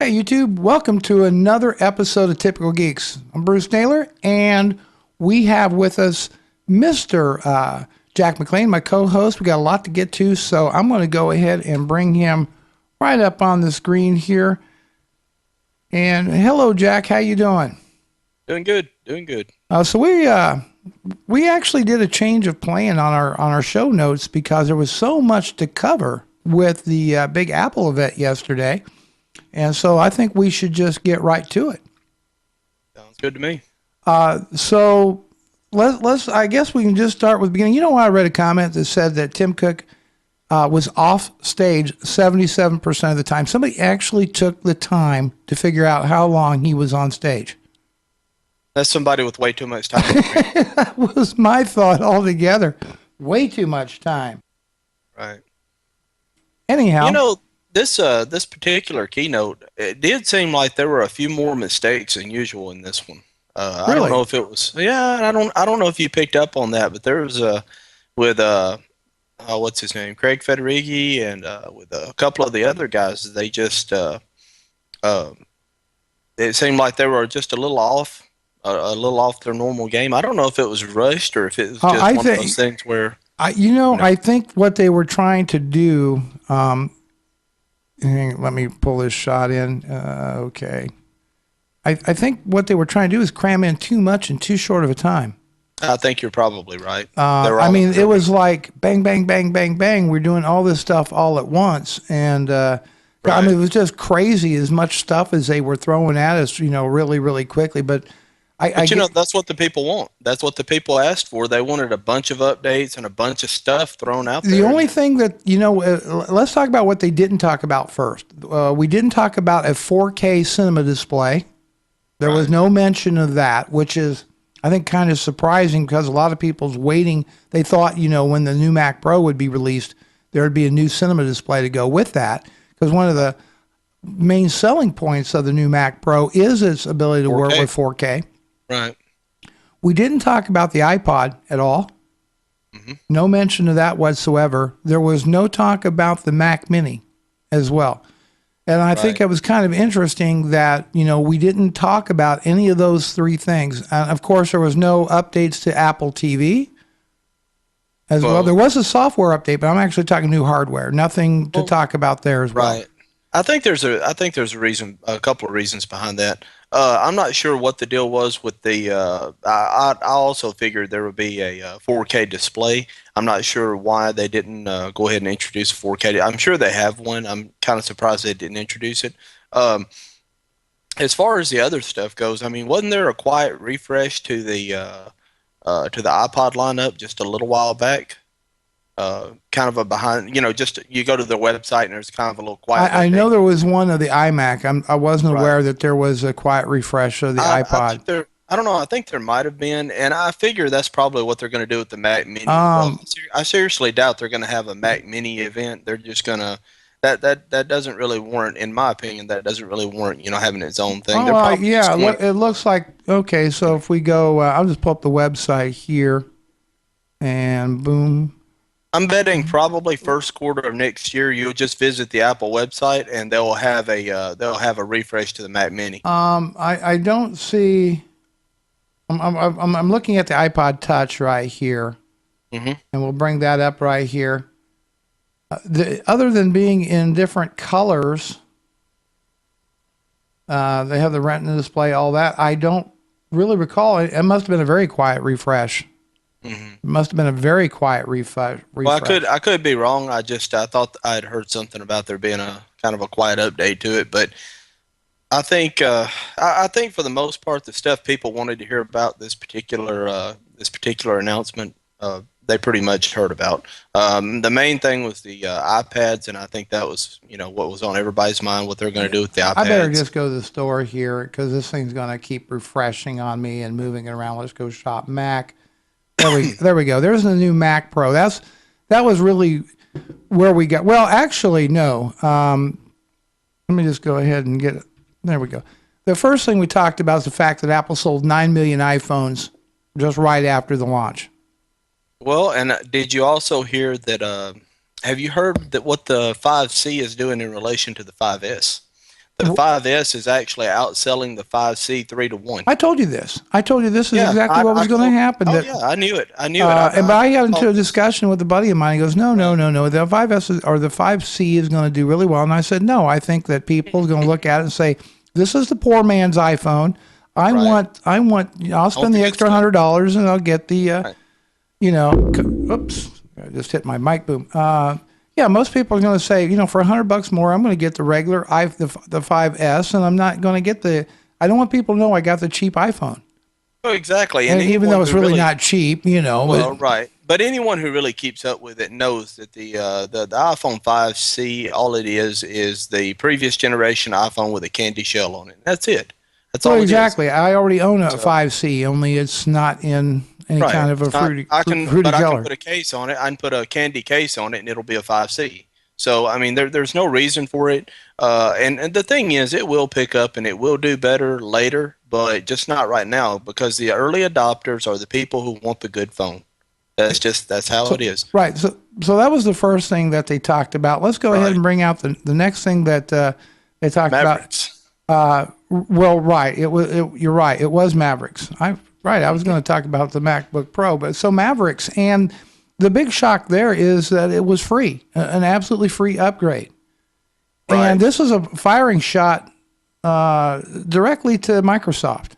Okay, YouTube, welcome to another episode of Typical Geeks. I'm Bruce Naylor, and we have with us Mr. Jack McLean, my co-host. We got a lot to get to, so I'm going to go ahead and bring him right up on the screen here. And hello, Jack. How you doing? Doing good. Doing good. So we actually did a change of plan on our show notes because there was so much to cover with the big Apple event yesterday. And so I think we should just get right to it. Sounds good to me. So let's. I guess we can just start with the beginning. You know, I read a comment that said that Tim Cook was off stage 77% of the time. Somebody actually took the time to figure out how long he was on stage. That's somebody with way too much time. That was my thought altogether. Way too much time. Right. Anyhow, You know, this particular keynote, it did seem like there were a few more mistakes than usual in this one. I don't Really? know if it was. Yeah, I don't know if you picked up on that, but there was with what's his name, Craig Federighi, and with a couple of the other guys, they just it seemed like they were just a little off their normal game. I don't know if it was rushed or if it was just one of those things where. I think what they were trying to do. Let me pull this shot in. Okay. I think what they were trying to do is cram in too much in too short of a time. I think you're probably right. I mean, it was like bang, bang, bang, bang, bang. We're doing all this stuff all at once. And I mean, it was just crazy as much stuff as they were throwing at us, really, really quickly. But that's what the people want. That's what the people asked for. They wanted a bunch of updates and a bunch of stuff thrown out there. The only thing that, let's talk about what they didn't talk about first. We didn't talk about a 4K cinema display. There was no mention of that, which is, I think, kind of surprising because a lot of people's waiting. They thought, when the new Mac Pro would be released, there would be a new cinema display to go with that. Because one of the main selling points of the new Mac Pro is its ability to work with 4K. Right. We didn't talk about the iPod at all. Mm-hmm. No mention of that whatsoever. There was no talk about the Mac Mini as well. And I think it was kind of interesting that, we didn't talk about any of those three things. Of course, there was no updates to Apple TV as well. There was a software update, but I'm actually talking new hardware. Nothing to talk about there as well. Right. I think there's a reason, a couple of reasons behind that. I'm not sure what the deal was with the. I also figured there would be a 4K display. I'm not sure why they didn't go ahead and introduce a 4K. I'm sure they have one. I'm kind of surprised they didn't introduce it. As far as the other stuff goes, I mean, wasn't there a quiet refresh to the iPod lineup just a little while back? Kind of a behind, just you go to their website and there's kind of a little quiet. I know there was one of the iMac. I wasn't aware that there was a quiet refresh of the iPod. I don't know. I think there might have been, and I figure that's probably what they're going to do with the Mac Mini. I seriously doubt they're going to have a Mac Mini event. They're just going to. That doesn't really warrant, in my opinion, that doesn't really warrant, having its own thing. It looks like, okay, so if we go, I'll just pull up the website here, and boom. I'm betting probably first quarter of next year you'll just visit the Apple website and they'll have a refresh to the Mac Mini. I don't see. I'm looking at the iPod Touch right here, and we'll bring that up right here. Other than being in different colors, they have the Retina display, all that. I don't really recall. It must have been a very quiet refresh. Mm-hmm. It must have been a very quiet refresh. Well, I could be wrong. I thought I'd heard something about there being a kind of a quiet update to it, but I think for the most part, the stuff people wanted to hear about this particular announcement, they pretty much heard about. The main thing was the iPads, and I think that was what was on everybody's mind, what they're going to do with the iPads. I better just go to the store here because this thing's going to keep refreshing on me and moving it around. Let's go shop Mac. There we go. There's the new Mac Pro. That was really where we got. Well, actually, no. Let me just go ahead and get it. There we go. The first thing we talked about is the fact that Apple sold 9 million iPhones just right after the launch. Well, and did you also hear that? Have you heard that what the 5C is doing in relation to the 5S? The 5S is actually outselling the 5C 3-1. I told you this. I told you this is Yeah, exactly what was going to happen. Oh that, yeah, I knew it. I knew it. but I got into a discussion with a buddy of mine. He goes, no. The 5S or the 5C is going to do really well. And I said, no, I think that people are going to look at it and say, this is the poor man's iPhone. I'll spend the extra $100 and I'll get the, oops, I just hit my mic boom. Yeah, most people are going to say, for $100 more, I'm going to get the regular the 5S, and I'm not going to get I don't want people to know I got the cheap iPhone. Oh, exactly. And even though it's really not cheap, Well, right. But anyone who really keeps up with it knows that the iPhone 5C, all it is the previous generation iPhone with a candy shell on it. That's it. That's all exactly. it is. I already own a 5C, only it's not in any kind of a fruity color. I can put a case on it. I can put a candy case on it, and it'll be a 5C. So, I mean, there's no reason for it. And the thing is, it will pick up and it will do better later, but just not right now, because the early adopters are the people who want the good phone. That's how it is. Right. So that was the first thing that they talked about. Let's go ahead and bring out the next thing that they talked Mavericks. about. Well, right. You're right. It was Mavericks. I was going to talk about the MacBook Pro, but so Mavericks, and the big shock there is that it was free, an absolutely free upgrade. Right. And this is a firing shot directly to Microsoft.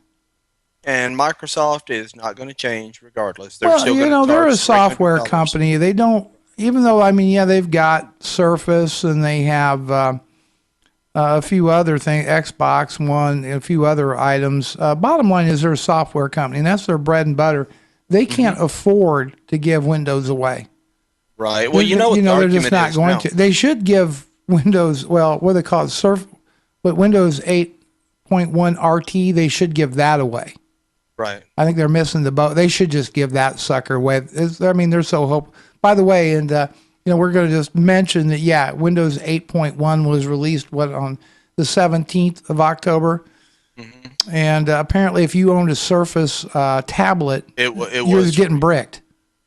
And Microsoft is not going to change regardless. They're a software company. They don't, even though, they've got Surface and they have a few other things, Xbox One, a few other items. Bottom line is they're a software company, and that's their bread and butter. They can't afford to give Windows away. Right. Well, they're just not going to. They should give Windows, what do they call it? Windows 8.1 RT, they should give that away. Right. I think they're missing the boat. They should just give that sucker away. They're so hopeful. By the way, and we're going to just mention that, Windows 8.1 was released on the 17th of October. Mm-hmm. And apparently, if you owned a Surface tablet, it was getting bricked.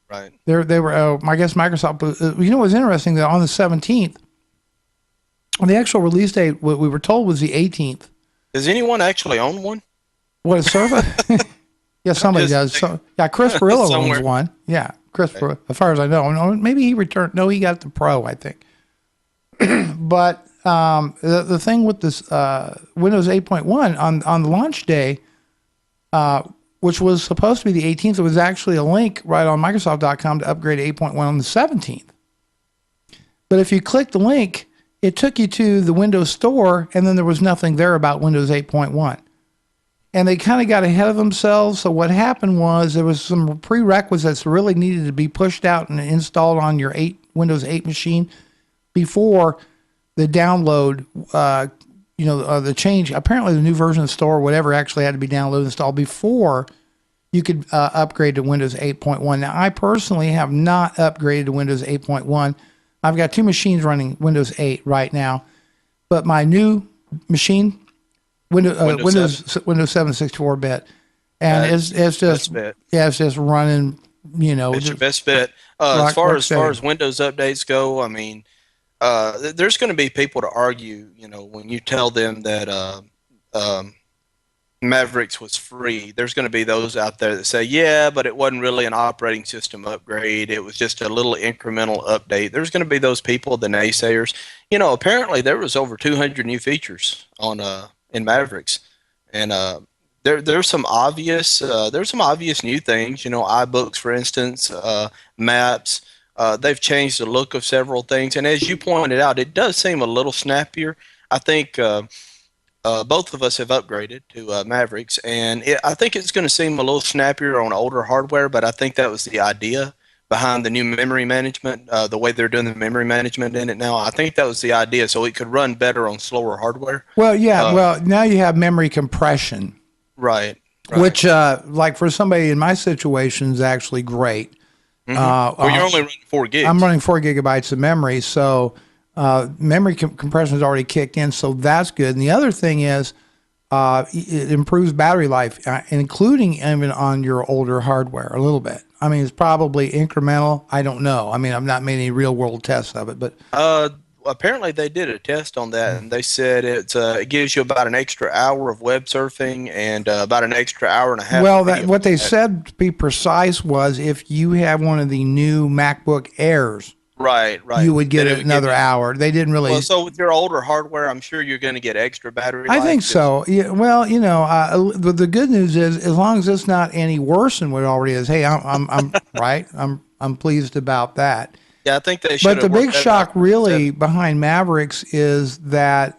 Right. They were. I guess Microsoft. What's interesting that on the 17th, on the actual release date, what we were told was the 18th. Does anyone actually own one? What, a Surface? Yeah, somebody does. So, Chris Perillo owns one. Yeah, Perillo, as far as I know. Maybe he returned. No, he got the Pro, I think. But the thing with this Windows 8.1 on the launch day, which was supposed to be the 18th, there was actually a link right on Microsoft.com to upgrade to 8.1 on the 17th. But if you click the link, it took you to the Windows Store, and then there was nothing there about Windows 8.1. And they kind of got ahead of themselves. So what happened was there was some prerequisites that really needed to be pushed out and installed on your Windows 8 machine before the download, the change. Apparently the new version of the store, whatever, actually had to be downloaded and installed before you could upgrade to Windows 8.1. Now, I personally have not upgraded to Windows 8.1. I've got two machines running Windows 8 right now. But my new machine, Windows 7 64-bit, and it's just running. It's your best bet. As far as Windows updates go, there's going to be people to argue. When you tell them that Mavericks was free, there's going to be those out there that say, yeah, but it wasn't really an operating system upgrade. It was just a little incremental update. There's going to be those people, the naysayers. Apparently there was over 200 new features in Mavericks, and there's some obvious new things. iBooks, for instance, maps. They've changed the look of several things, and as you pointed out, it does seem a little snappier. I think both of us have upgraded to Mavericks, and I think it's going to seem a little snappier on older hardware, but I think that was the idea behind the new memory management, the way they're doing the memory management in it now. I think that was the idea, so it could run better on slower hardware. Well, now you have memory compression. Right. Which, like for somebody in my situation, is actually great. Mm-hmm. You're only running 4 gigs. I'm running 4 gigabytes of memory, so memory compression has already kicked in, so that's good. And the other thing is it improves battery life, including even on your older hardware a little bit. It's probably incremental. I don't know. I've not made any real world tests of it, but apparently they did a test on that, and they said it gives you about an extra hour of web surfing and about an extra hour and a half. Well, of video what they playback. said, to be precise, was if you have one of the new MacBook Airs, Right. you would get That it would give another you. hour. They didn't really. Well, so with your older hardware, I'm sure you're going to get extra battery I life. think so. Yeah. Well, the good news is, as long as it's not any worse than what it already is. Hey, I'm right. I'm pleased about that. Yeah, I think they should. But the have worked big that shock out. really behind Mavericks is that,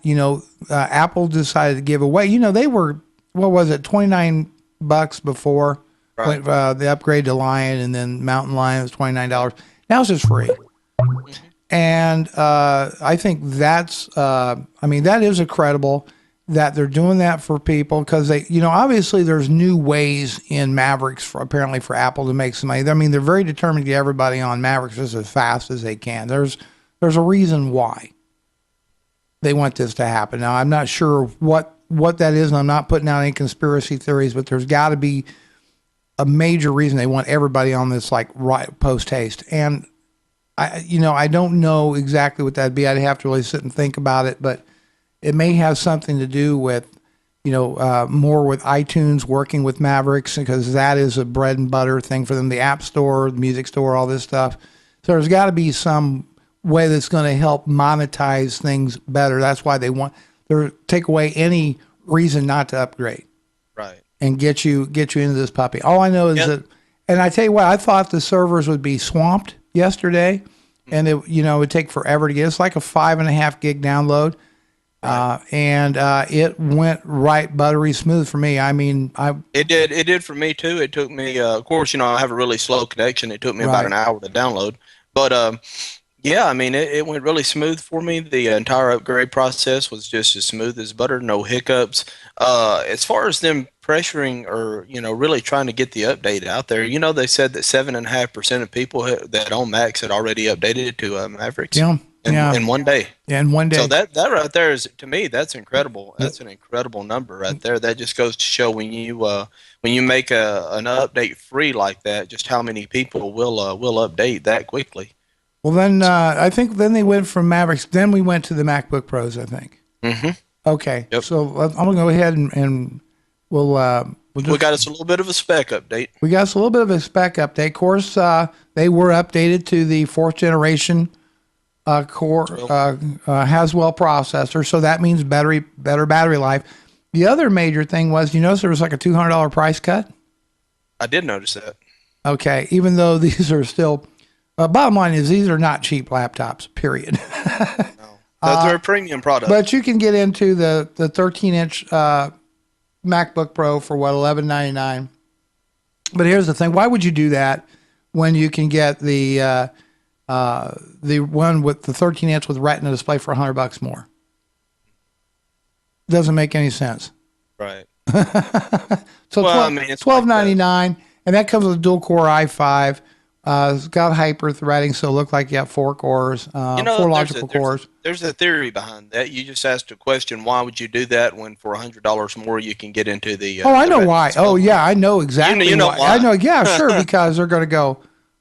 Apple decided to give away, they were, what was it, $29 before Right. the upgrade to Lion, and then Mountain Lion was $29. Now it's just free. And I think that is incredible that they're doing that for people, because they, obviously there's new ways in Mavericks apparently for Apple to make some money. I mean, they're very determined to get everybody on Mavericks just as fast as they can. There's a reason why they want this to happen. Now, I'm not sure what that is, and I'm not putting out any conspiracy theories, but there's got to be a major reason they want everybody on this, like, right post haste. And I don't know exactly what that'd be. I'd have to really sit and think about it, but it may have something to do with, more with iTunes working with Mavericks, because that is a bread and butter thing for them. The App Store, the Music Store, all this stuff. So there's got to be some way that's going to help monetize things better. That's why they take away any reason not to upgrade. Right. And get you into this puppy. All I know is that, and I tell you what, I thought the servers would be swamped yesterday, and it would take forever to get. It's like a 5.5 gig download, and it went right buttery smooth for me. I mean, It did for me too. It took me, of course, I have a really slow connection. It took me about Right. an hour to download, but yeah, I mean, it went really smooth for me. The entire upgrade process was just as smooth as butter, no hiccups. As far as them pressuring or, really trying to get the update out there, they said that 7.5% of people that own Macs had already updated to Mavericks Yeah, yeah. in one day. in one day. So that right there is, to me, that's incredible. That's an incredible number right there. That just goes to show when you make an update free like that, just how many people will update that quickly. Well, then I think then they went from Mavericks. Then we went to the MacBook Pros, I think. Mm-hmm. Okay, Yep. so I'm gonna go ahead and we'll just, We got us a little bit of a spec update. we got us a little bit of a spec update. Of course, they were updated to the 4th generation Core Haswell processor, so that means better battery life. The other major thing was, you notice there was like a $200 price cut. I did notice that. Okay, even though these are still, bottom line is these are not cheap laptops. Period. No, they're a premium product. But you can get into the 13-inch MacBook Pro for what, $1199. But here's the thing: why would you do that when you can get the one with the 13-inch with Retina display for $100 more? Doesn't make any sense. Right. So Well, I mean, it's $12.99, and that comes with a dual-core i5. It's got hyper-threading, so it looked like you have 4 cores, 4 logical cores. There's a theory behind that. You just asked a question: why would you do that when for $100 more you can get into the? Oh, I the know Retina why. display? Oh, yeah, I know exactly You know why. I know, yeah, sure, because they're going to go,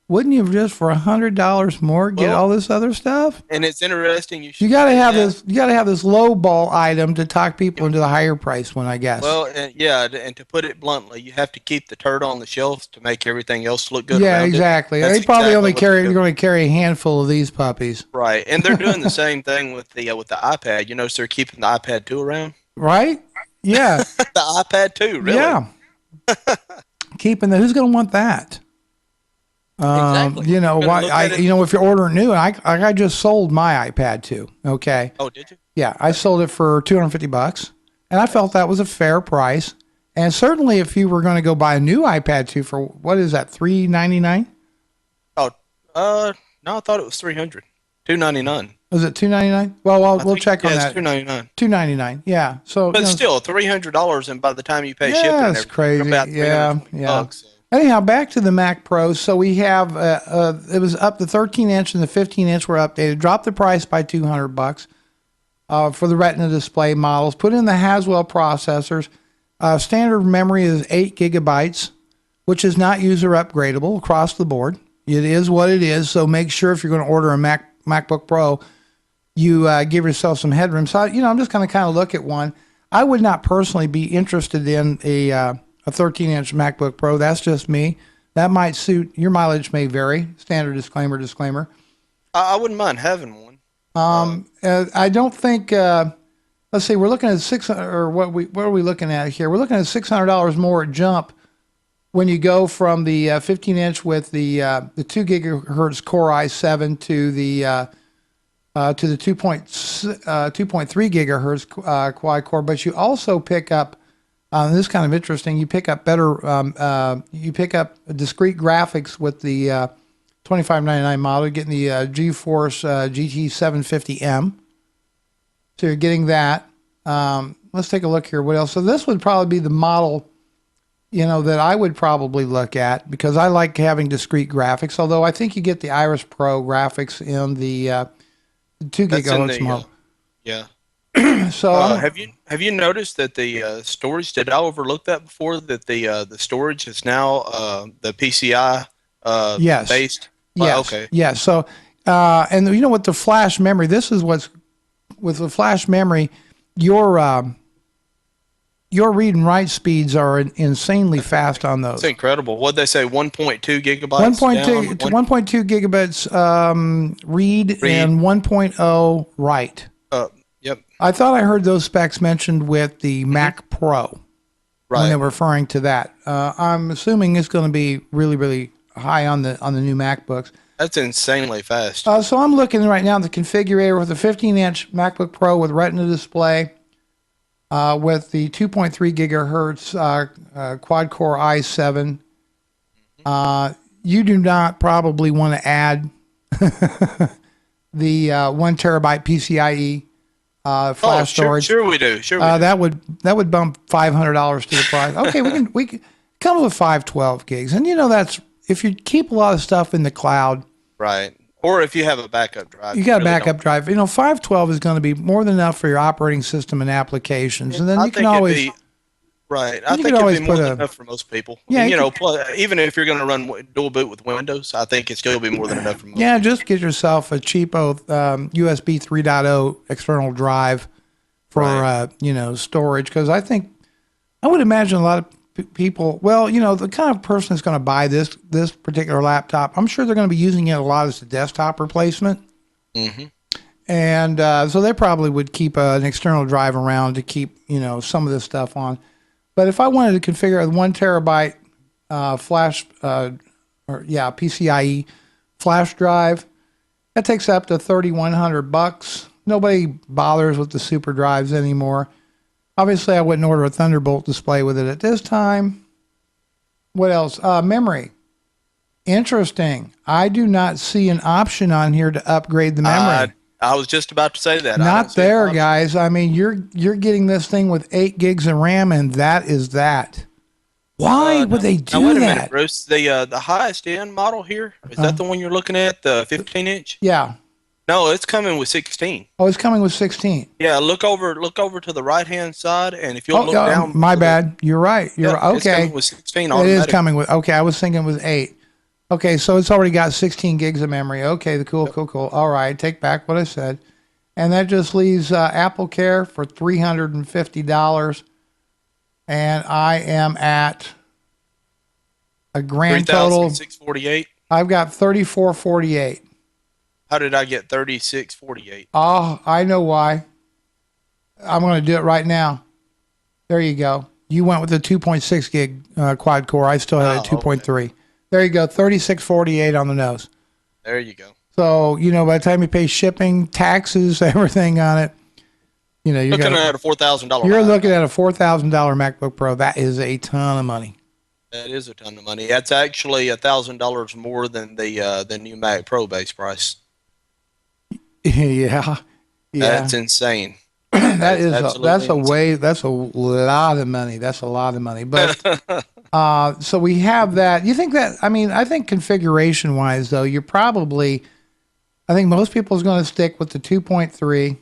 wouldn't you just for $100 more get Well, all this other stuff? And it's interesting. You got to have this. You got to have this low ball item to talk people into the higher price one, I guess. Well, yeah, and to put it bluntly, you have to keep the turd on the shelf to make everything else look good. yeah, around it. exactly. That's They probably exactly only what carry. they're They're going to carry a handful of these puppies, Right, and they're doing the same thing with the iPad. You notice they're keeping the iPad 2 around. right? Yeah, The iPad 2, really? yeah. Keeping the. Who's going to want that? Exactly. You know You're gonna why? look at it- If you're ordering new, I just sold my iPad 2. Okay. Oh, did you? Yeah, I sold it for $250, and I felt that was a fair price. And certainly, if you were going to go buy a new iPad 2 for what is that, $399? Oh, no, I thought it was 300, $299. Was it $299? Well, we'll check on It's that. $299. $299. Yeah. So, But still, $300, and by the time you pay shipping, yeah, and it's everything, crazy. you're about Yeah, $350 yeah. bucks, so. Anyhow, back to the Mac Pro. So we have it was up the 13-inch and the 15-inch were updated. Dropped the price by $200 for the Retina display models. Put in the Haswell processors. Standard memory is 8 gigabytes, which is not user upgradable across the board. It is what it is. So make sure if you're going to order a MacBook Pro, you give yourself some headroom. So, I'm just going to kind of look at one. I would not personally be interested in a 13-inch MacBook Pro. That's just me. That might suit your mileage may vary. Standard disclaimer. I wouldn't mind having one. I don't think. Let's see. We're looking at what are we looking at here? We're looking at $600 more jump when you go from the 15-inch with the 2 gigahertz Core i7 to the 2.3 gigahertz quad core. But you also pick up. This is kind of interesting. You pick up discrete graphics with the 2599 model, getting the GeForce GT 750M. So you're getting that. Let's take a look here. What else? So this would probably be the model, that I would probably look at because I like having discrete graphics. Although I think you get the Iris Pro graphics in the 2 gigahertz model. Yeah. So have you noticed that the storage? Did I overlook that before? That the storage is now the PCI yes. based. Yes. Okay. Yeah. So and with the flash memory, this is what's with the flash memory, your read and write speeds are insanely fast on those. It's incredible. What'd they say? 1.2 gigabytes. 1.2 gigabits read and 1.0 write. Yep. I thought I heard those specs mentioned with the Mac Pro when they were referring to that. I'm assuming it's going to be really, really high on the new MacBooks. That's insanely fast. So I'm looking right now at the configurator with a 15-inch MacBook Pro with Retina display, with the 2.3 gigahertz quad-core i7. You do not probably want to add the 1 terabyte PCIe flash storage. Sure we do. Sure we do. That would bump $500 to the price. Okay, we can come with 512 gigs, and that's if you keep a lot of stuff in the cloud. Right. Or if you have a backup drive. You got a backup drive. 512 is going to be more than enough for your operating system and applications. And then you can always... Right. I think it'd be more than enough for most people. Yeah. Even if you're going to run dual boot with Windows, I think it's still be more than enough for most people. Just get yourself a cheapo USB 3.0 external drive for, storage. Because I would imagine a lot of people, the kind of person that's going to buy this particular laptop, I'm sure they're going to be using it a lot as a desktop replacement. Mm-hmm. And so they probably would keep an external drive around to keep, some of this stuff on. But if I wanted to configure a 1 terabyte flash, PCIe flash drive, that takes up to $3,100. Nobody bothers with the super drives anymore. Obviously, I wouldn't order a Thunderbolt display with it at this time. What else? Memory. Interesting. I do not see an option on here to upgrade the memory. I was just about to say that. Not there, guys. I mean, you're getting this thing with 8 gigs of RAM, and that is that. Why would they do wait a that? Minute, Bruce. The highest end model here, is that the one you're looking at, the 15-inch? Yeah. No, it's coming with 16. Oh, it's coming with 16. Yeah, look over to the right-hand side, and if you'll look down. My bad. You're right. You're okay. It's coming with 16 automatic. It is coming with. Okay, I was thinking it was 8. Okay, so it's already got 16 gigs of memory. Okay, cool. All right, take back what I said, and that just leaves AppleCare for $350, and I am at a grand total. $3,648. I've got $3,448. How did I get $3,648? Oh, I know why. I'm going to do it right now. There you go. You went with the 2.6 gig quad core. I still had a 2.3. Okay. There you go. $3,648 on the nose. There you go. So, by the time you pay shipping, taxes, everything on it, you're looking at a $4,000. You're looking at a $4,000 MacBook Pro. That is a ton of money. That is a ton of money. That's actually $1,000 more than the new Mac Pro base price. Yeah. That's insane. That's a lot of money. That's a lot of money. But so we have that. You think that? I mean, I think configuration wise, though, you're probably. I think most people is going to stick with the 2.3,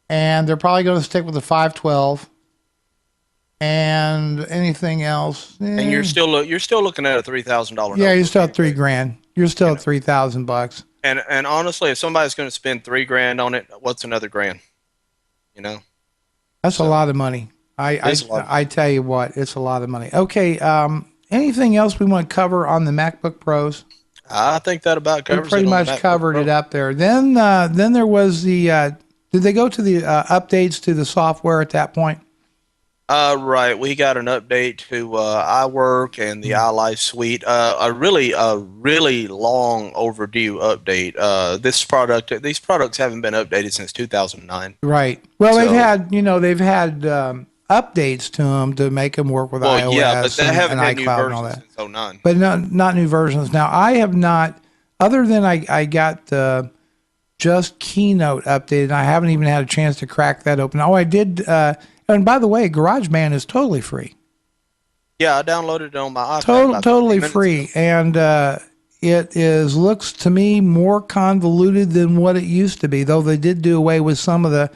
and they're probably going to stick with the 512. And anything else? And you're still looking at a $3,000. Yeah, you're still at $3,000. You're still at $3,000. And honestly, if somebody's going to spend $3,000 on it, what's another grand? You know, That's a so lot of money. it's a lot of I money. tell you what, it's a lot of money. Okay, anything else we want to cover on the MacBook Pros? I think that about We covers pretty it on the much MacBook covered it Pro. up there. Then there was the. Did they go to the updates to the software at that point? Right. We got an update to iWork and the Mm. iLife suite. A really long overdue update. These products haven't been updated since 2009. Right. Well, So, they've had updates to them to make them work with well, yeah, but iOS they and haven't had new iCloud and all versions that, since '09. but not new versions. Now, I have not, other than I got just Keynote updated. I haven't even had a chance to crack that open. Oh, I did. And by the way, GarageBand is totally free. Yeah, I downloaded it on my iPad about 15 Totally minutes ago. free, and it is looks to me more convoluted than what it used to be. Though they did do away with some of the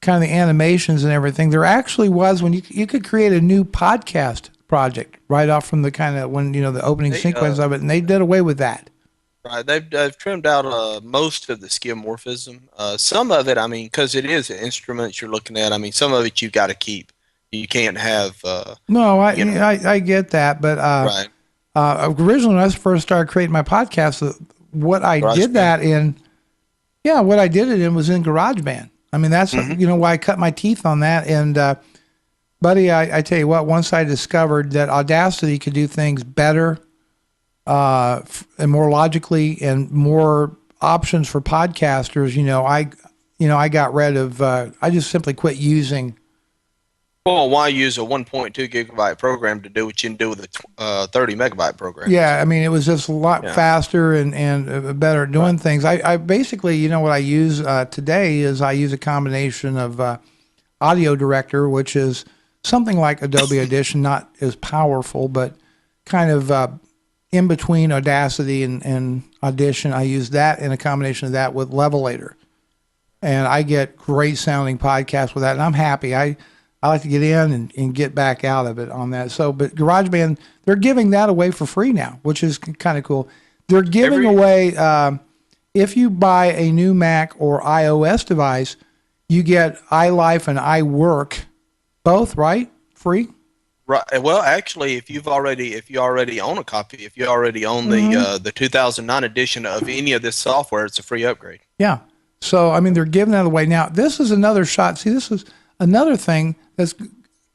kind of the animations and everything. There actually was when you could create a new podcast project right off from the kind of when the opening They sequence of it, and they did away with that. Right, they've trimmed out most of the skeuomorphism. Some of it, I mean, because it is instruments you're looking at. I mean, some of it you got to keep. You can't have, No, you know, I get that, but right. originally when I first started creating my podcast, what I did GarageBand. that in, yeah, what I did it in was in GarageBand. I mean, that's Hmm. why I cut my teeth on that. And buddy, I tell you what, once I discovered that Audacity could do things better and more logically and more options for podcasters, I got rid of. I just simply quit using. Well, why use a 1.2 gigabyte program to do what you can do with a 30 megabyte program? Yeah, I So, mean, it was just a lot yeah, faster and better at right. doing things. I basically, what I use today is I use a combination of Audio Director, which is something like Adobe Audition, not as powerful, but kind of in between Audacity and Audition. I use that in a combination of that with Levelator, and I get great sounding podcasts with that, and I'm happy. I like to get in and get back out of it on that. So, but GarageBand, they're giving that away for free now, which is kind of cool. They're giving Every away, if you buy a new Mac or iOS device, you get iLife and iWork, both, right? Free? Right. Well, actually, if you already own a copy, if you already own the 2009 edition of any of this software, it's a free upgrade. Yeah. So, I mean, they're giving that away. Now, this is another shot. See, this is another thing that's,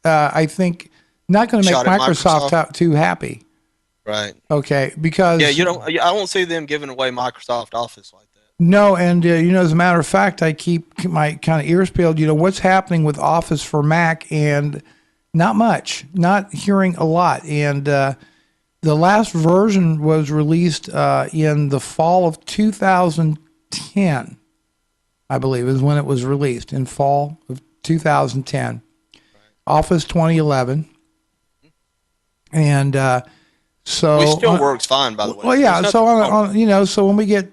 I think, not going to make Shot at Microsoft Microsoft. too happy. Right. Okay, Yeah, because I don't see them giving away Microsoft Office like that. no, and as a matter of fact, I keep my kind of ears peeled. What's happening with Office for Mac, and not much, not hearing a lot. And the last version was released in the fall of 2010, I believe, is when it was released in fall of 2010. Office 2011, and Which so still works fine, by the way. well, There's yeah. So nothing wrong with it. so when we get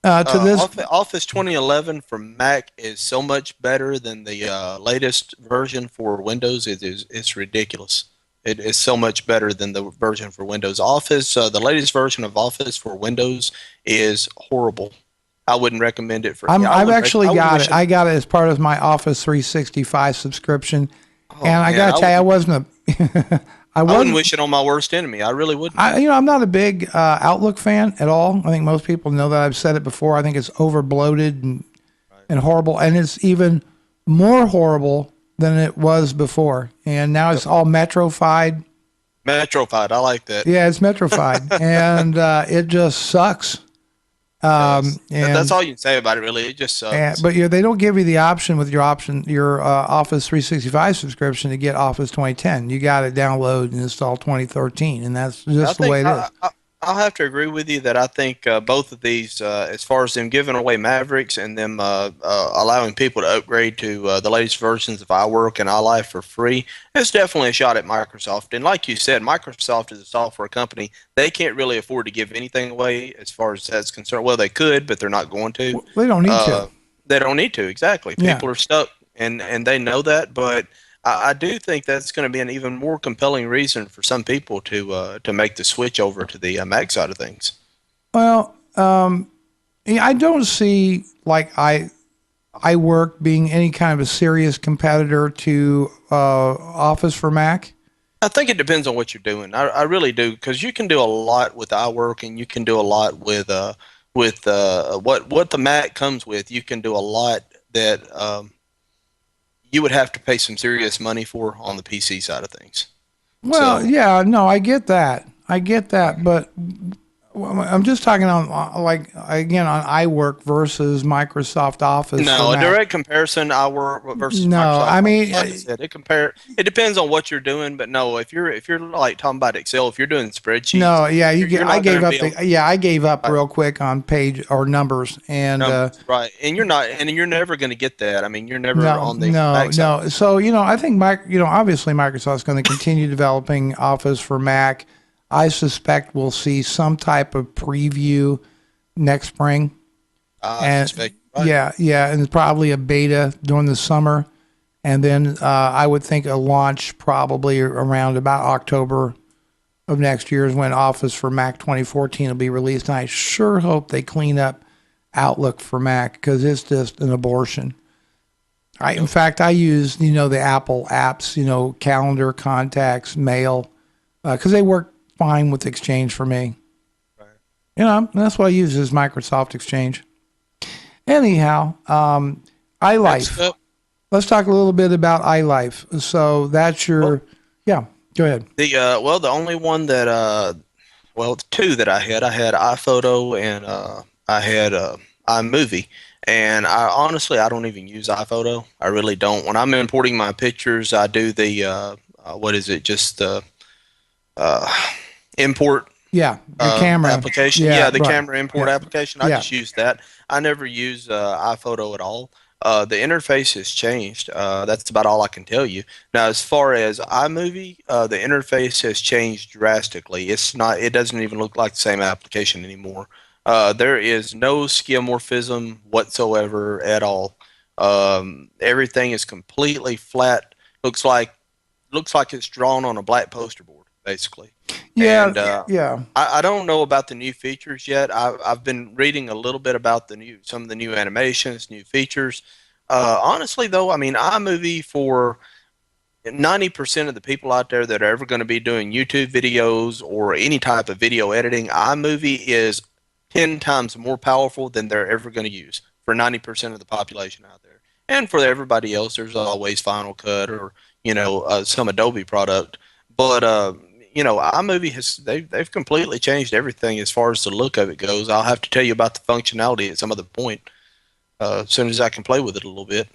to this. Office 2011 for Mac is so much better than the latest version for Windows. It's ridiculous. It is so much better than the version for Windows. The latest version of Office for Windows is horrible. I wouldn't recommend it for. Yeah, I've actually I wouldn't got wish it. I got it as part of my Office 365 subscription, Oh and I man, got to tell you, I wasn't a, I I wouldn't wasn't. wish it on my worst enemy. I really wouldn't. I'm not a big Outlook fan at all. I think most people know that. I've said it before. I think it's over bloated and horrible, and it's even more horrible than it was before. And now it's all metrofied. Metrofied, I like that. Yeah, it's metrofied, and it just sucks. Does. That's And all you can say about it, really. It just sucks. but they don't give you the option with your Office 365 subscription to get Office 2010. You got to download and install 2013, and that's I just the think way it is. I'll have to agree with you that I think both of these, as far as them giving away Mavericks and them allowing people to upgrade to the latest versions of iWork and iLife for free, it's definitely a shot at Microsoft. And like you said, Microsoft is a software company. They can't really afford to give anything away as far as that's concerned. Well, they could, but they're not going to. They don't need Uh, to. they don't need to, exactly. Yeah. People are stuck, and they know that, but I do think that's going to be an even more compelling reason for some people to make the switch over to the Mac side of things. Well, Yeah, I don't see like iWork being any kind of a serious competitor to Office for Mac. I think it depends on what you're doing. I really do, because you can do a lot with iWork, and you can do a lot with what the Mac comes with. You can do a lot that you would have to pay some serious money for on the PC side of things. Well, So yeah, no, I get that. I get that, but I'm just talking on like again on iWork versus Microsoft Office for no, a Mac. direct comparison iWork versus No, Microsoft I Office. mean, Like I said, it depends on what you're doing, but no, if you're like talking about Excel, if you're doing spreadsheets, no, yeah, you get. you're I not going gave to up be able. the. Yeah, I gave up Right. real quick on page or numbers, and Numbers, right? And you're never going to get that. I mean, you're never no, on the no, Mac side. no. So I think obviously Microsoft's going to continue developing Office for Mac. I suspect we'll see some type of preview next spring, I and suspect, right? yeah, yeah, and probably a beta during the summer, and then I would think a launch probably around about October of next year is when Office for Mac 2014 will be released. And I sure hope they clean up Outlook for Mac because it's just an abortion. In fact, I use the Apple apps, calendar, contacts, mail, because they work fine with Exchange for me. Right. That's what I use is Microsoft Exchange. Anyhow, Next iLife. up, Let's talk a little bit about iLife. So that's well, yeah. Go ahead. the only one that two that I had iPhoto and I had iMovie. And I don't even use iPhoto. I really don't. When I'm importing my pictures, I do the what is it? Just the uh, import Yeah, your camera. application. Yeah, Yeah, the right. camera import Yeah, application. I yeah. just use that. I never use iPhoto at all. The interface has changed. That's about all I can tell you. Now, as far as iMovie, the interface has changed drastically. It's not. It doesn't even look like the same application anymore. There is no skeuomorphism whatsoever at all. Everything is completely flat. Looks like it's drawn on a black poster board, basically. Yeah, And yeah. I don't know about the new features yet. I've been reading a little bit about some of the new animations, new features. Honestly, though, I mean, iMovie for 90% of the people out there that are ever going to be doing YouTube videos or any type of video editing, iMovie is 10 times more powerful than they're ever going to use for 90% of the population out there. And for everybody else, there's always Final Cut or, some Adobe product. But, iMovie they've completely changed everything as far as the look of it goes. I'll have to tell you about the functionality at some other point as soon as I can play with it a little bit.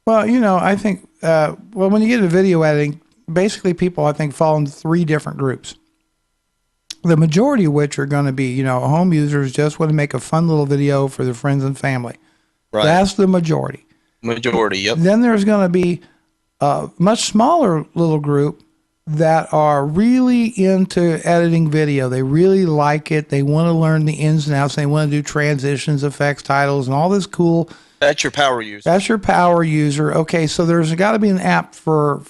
Well, I think when you get into video editing, basically people I think fall into three different groups. The majority of which are going to be, home users just want to make a fun little video for their friends and family. Right. That's the majority. Majority, yep. Then there's going to be a much smaller little group that are really into editing video. They really like it. They want to learn the ins and outs. They want to do transitions, effects, titles, and all this cool. That's your power user. That's your power user. Okay, so there's got to be an app for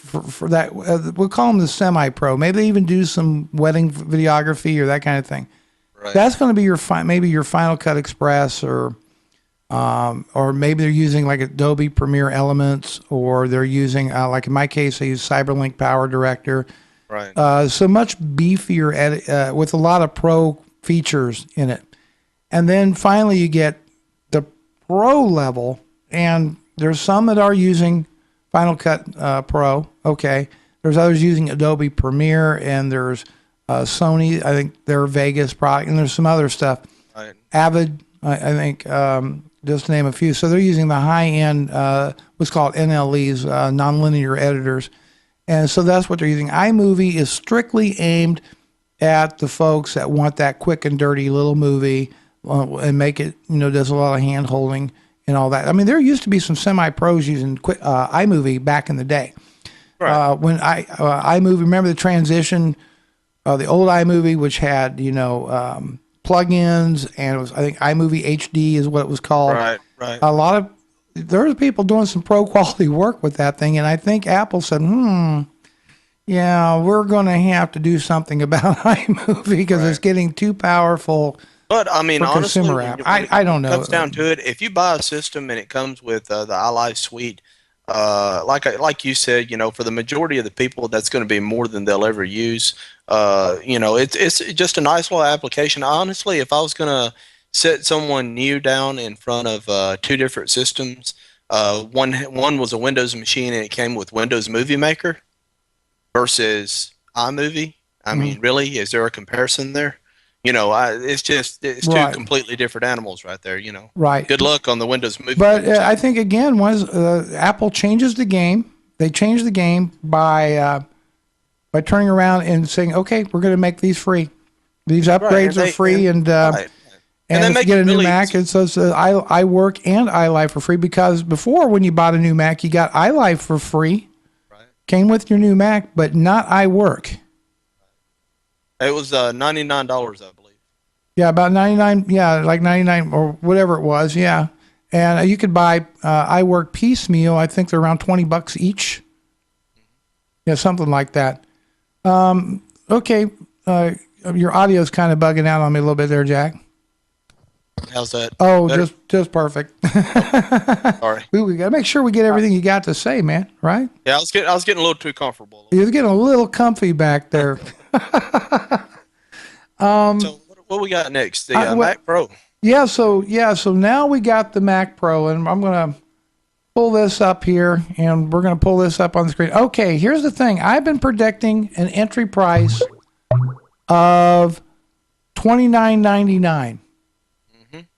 that. We'll call them the semi-pro. Maybe they even do some wedding videography or that kind of thing. Right. That's going to be maybe your Final Cut Express or maybe they're using like Adobe Premiere Elements, or they're using like in my case I use Cyberlink Power Director. Right. So much beefier edit with a lot of pro features in it. And then finally you get the pro level, and there's some that are using Final Cut Pro. Okay. There's others using Adobe Premiere, and there's Sony, I think their Vegas product, and there's some other stuff. Right. Avid, I think, just to name a few. So they're using the high-end, what's called NLEs, nonlinear editors. And so that's what they're using. iMovie is strictly aimed at the folks that want that quick and dirty little movie and make it, does a lot of hand-holding and all that. I mean, there used to be some semi-pros using iMovie back in the day. Right. When iMovie, remember the transition, the old iMovie, which had, plugins, and it was, I think iMovie HD is what it was called. Right. There's people doing some pro quality work with that thing, and I think Apple said, yeah, we're going to have to do something about iMovie because it's getting too powerful But I mean, for honestly, consumer when, app. when it I don't know. comes down to it, if you buy a system and it comes with the iLife suite, like you said, for the majority of the people, that's going to be more than they'll ever use. It's just a nice little application. Honestly, if I was going to set someone new down in front of two different systems, one was a Windows machine and it came with Windows Movie Maker versus iMovie. I Mhm. mean, really, is there a comparison there? It's two Right, completely different animals right there. right. Good luck on the Windows Movie But Maker side. I think again, Apple changes the game. They changed the game by turning around and saying, "Okay, we're going to make these free. These Right, upgrades are free, right, and and they if you make get it a new really Mac, easy. it says iWork and iLife for free. Because before, when you bought a new Mac, you got iLife for free, Right. came with your new Mac, but not iWork. It was $99, I believe. Yeah, about 99. Yeah, like 99 or whatever it was. Yeah, and you could buy iWork piecemeal. I think they're around $20 each. Yeah, something like that. Okay, your audio's kind of bugging out on me a little bit there, Jack. How's that? Oh, Better? just perfect. Sorry. We got to make sure we get everything you got to say, man. Right? Yeah, I was getting a little too comfortable. You're getting a little comfy back there. So what we got next? The What? Mac Pro. So now we got the Mac Pro, and I'm gonna pull this up here, and we're gonna pull this up on the screen. Okay, here's the thing. I've been predicting an entry price of $29.99.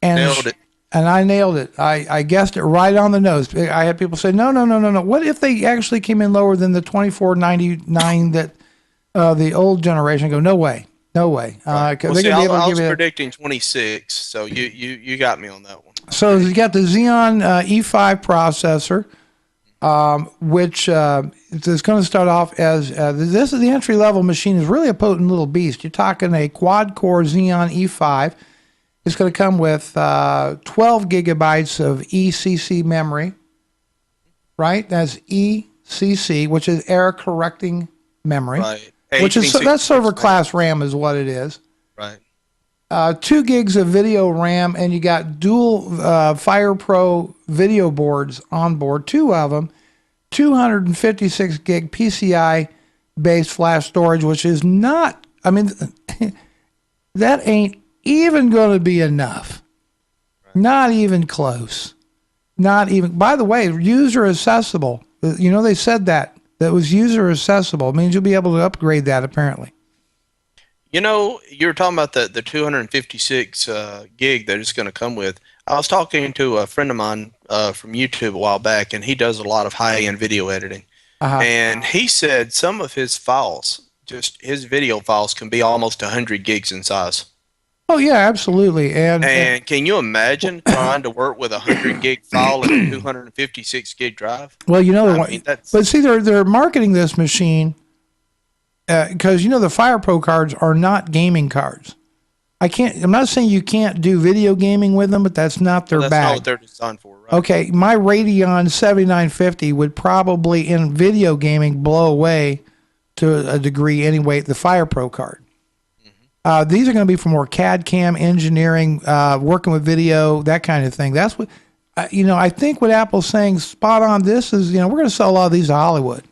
And Nailed it. And I nailed it. I guessed it right on the nose. I had people say, no. What if they actually came in lower than the $24.99 that the old generation? I go, no way. Well, They're see, gonna be able to I give was you. predicting 26, so you got me on that one. So you got the Xeon E5 processor, which is going to start off as this is the entry level machine. Is really a potent little beast. You're talking a quad core Xeon E5. It's going to come with 12 gigabytes of ECC memory, right? That's ECC, which is error correcting memory, Right. which is that's 1866 server class RAM is what it is. Right. 2 gigs of video RAM, and you got dual FirePro video boards on board, 2 of them, 256 gig PCI based flash storage, which is not, I mean, that ain't even going to be enough. Right. Not even close. Not even, by the way, user accessible. They said that was user accessible. It means you'll be able to upgrade that apparently. You were talking about the 256 gig that it's going to come with. I was talking to a friend of mine from YouTube a while back, and he does a lot of high-end video editing. And he said some of his files, just his video files, can be almost 100 gigs in size. Oh yeah, absolutely. And can you imagine trying to work with a 100 gig file in a 256 gig drive? Well, but see, they're marketing this machine because the FirePro cards are not gaming cards. I'm not saying you can't do video gaming with them, but that's not their bag. That's not what they're designed for, right? Okay, my Radeon 7950 would probably in video gaming blow away to a degree anyway the FirePro card. These are going to be for more CAD CAM engineering, working with video, that kind of thing. That's what, I think what Apple's saying spot on this is, we're going to sell a lot of these to Hollywood.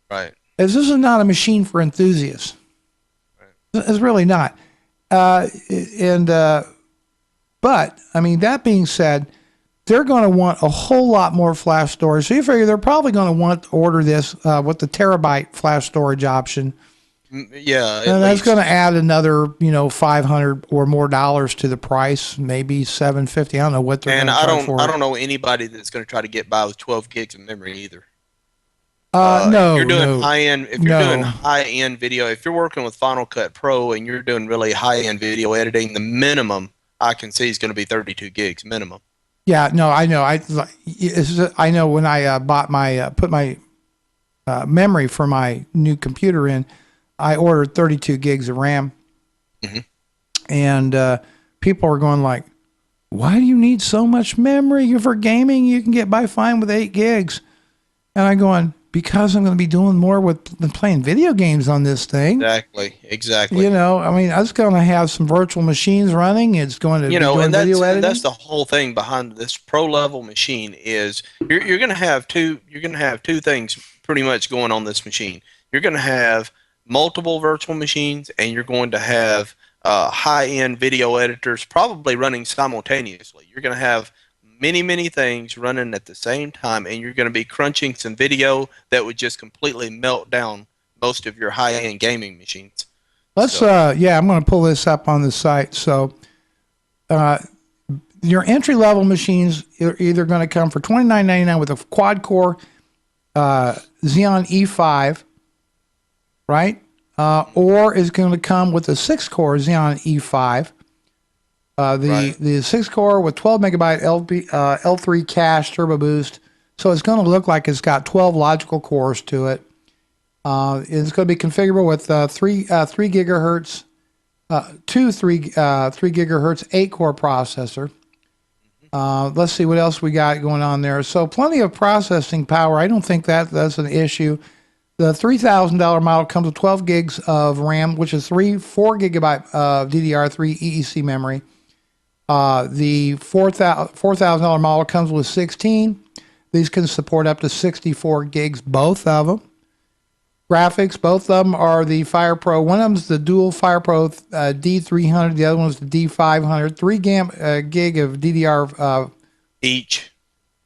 Right. As this is not a machine for enthusiasts. Right. It's really not. But, I mean, that being said, they're going to want a whole lot more flash storage. So you figure they're probably going to want to order this with the terabyte flash storage option. Yeah, and that's going to add another, $500 or more to the price, maybe $750. I don't know what they're going to charge for. I don't know anybody that's going to try to get by with 12 gigs of memory either. No, if you're doing no, high-end, if you're doing high-end video, if you're working with Final Cut Pro and you're doing really high-end video editing, the minimum I can see is going to be 32 gigs minimum. Yeah, no, I know. I know when I put my memory for my new computer in. I ordered 32 gigs of RAM, and people are going like, "Why do you need so much memory? You're for gaming. You can get by fine with 8 gigs." And I'm going, because I'm going to be doing more with than playing video games on this thing. Exactly. You know, I mean, I was going to have some virtual machines running. It's going to be doing video editing. And that's the whole thing behind this pro level machine is you're going to have two things pretty much going on this machine. You're going to have multiple virtual machines, and you're going to have high-end video editors probably running simultaneously. You're going to have many things running at the same time, and you're going to be crunching some video that would just completely melt down most of your high-end gaming machines. Yeah, I'm going to pull this up on the site. So your entry-level machines are either going to come for $29.99 with a quad-core Xeon E5, right? Or is going to come with a 6-core Xeon E5. The 6-core with 12 megabyte L3 cache turbo boost. So it's going to look like it's got 12 logical cores to it. It's going to be configurable with 3 gigahertz, 3 gigahertz 8-core processor. Let's see what else we got going on there. So plenty of processing power. I don't think that's an issue. The $3,000 model comes with 12 gigs of RAM, which is 4 gigabyte DDR3 EEC memory. The $4,000 model comes with 16. These can support up to 64 gigs, both of them. Graphics, both of them are the FirePro. One of them is the dual FirePro D300. The other one is the D500. 3 gig of DDR each.